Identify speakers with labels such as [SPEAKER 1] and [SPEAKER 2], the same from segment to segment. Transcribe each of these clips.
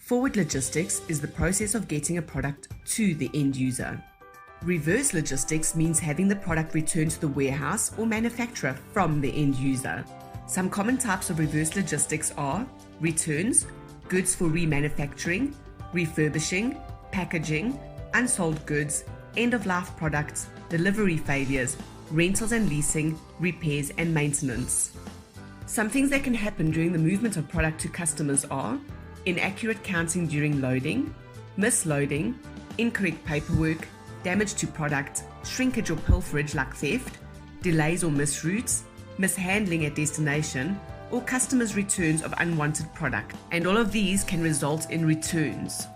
[SPEAKER 1] Forward logistics is the process of getting a product to the end user. Reverse logistics means having the product returned to the warehouse or manufacturer from the end user. Some common types of reverse logistics are returns, goods for remanufacturing, refurbishing, packaging, unsold goods, end-of-life products, delivery failures, rentals and leasing, repairs and maintenance. Some things that can happen during the movement of product to customers are inaccurate counting during loading, misloading, incorrect paperwork, damage to product, shrinkage or pilferage like theft, delays or misroutes, mishandling at destination, or customers' returns of unwanted product. And all of these can result in returns.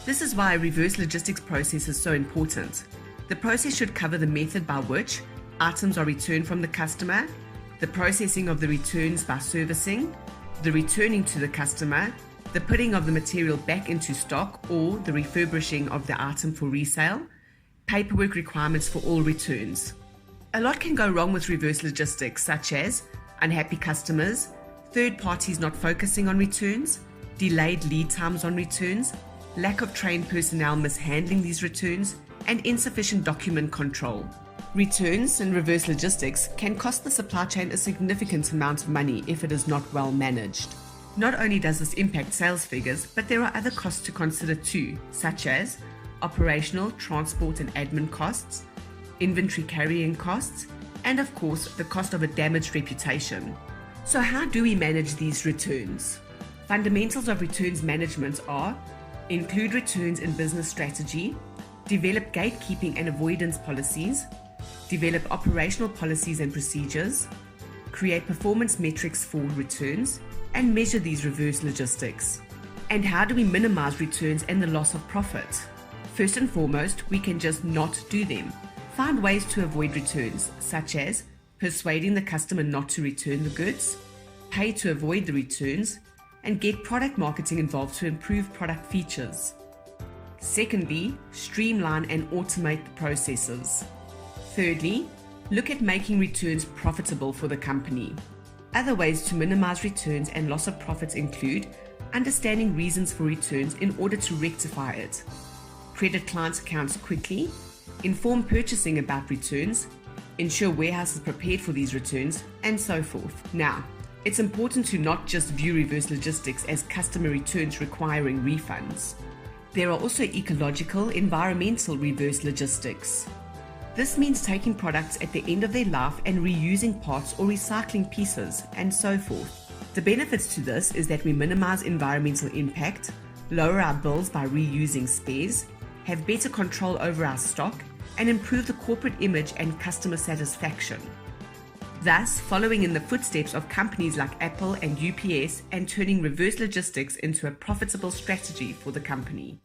[SPEAKER 1] This is why a reverse logistics process is so important. The process should cover the method by which items are returned from the customer, the processing of the returns by servicing, the returning to the customer, the putting of the material back into stock or the refurbishing of the item for resale, paperwork requirements for all returns. A lot can go wrong with reverse logistics, such as unhappy customers, third parties not focusing on returns, delayed lead times on returns, lack of trained personnel mishandling these returns, and insufficient document control. Returns and reverse logistics can cost the supply chain a significant amount of money if it is not well managed. Not only does this impact sales figures, but there are other costs to consider too, such as operational, transport and admin costs, inventory carrying costs, and of course the cost of a damaged reputation. So how do we manage these returns? Fundamentals of returns management are include returns in business strategy, develop gatekeeping and avoidance policies, develop operational policies and procedures, create performance metrics for returns, and measure these reverse logistics. And how do we minimize returns and the loss of profit? First and foremost, we can just not do them. Find ways to avoid returns, such as persuading the customer not to return the goods, pay to avoid the returns, and get product marketing involved to improve product features. Secondly, streamline and automate the processes. Thirdly, look at making returns profitable for the company. Other ways to minimize returns and loss of profits include understanding reasons for returns in order to rectify it, credit clients' accounts quickly, inform purchasing about returns, ensure warehouses are prepared for these returns, and so forth. Now, it's important to not just view reverse logistics as customer returns requiring refunds. There are also ecological, environmental reverse logistics. This means taking products at the end of their life and reusing parts or recycling pieces, and so forth. The benefits to this is that we minimize environmental impact, lower our bills by reusing spares, have better control over our stock, and improve the corporate image and customer satisfaction. Thus, following in the footsteps of companies like Apple and UPS and turning reverse logistics into a profitable strategy for the company.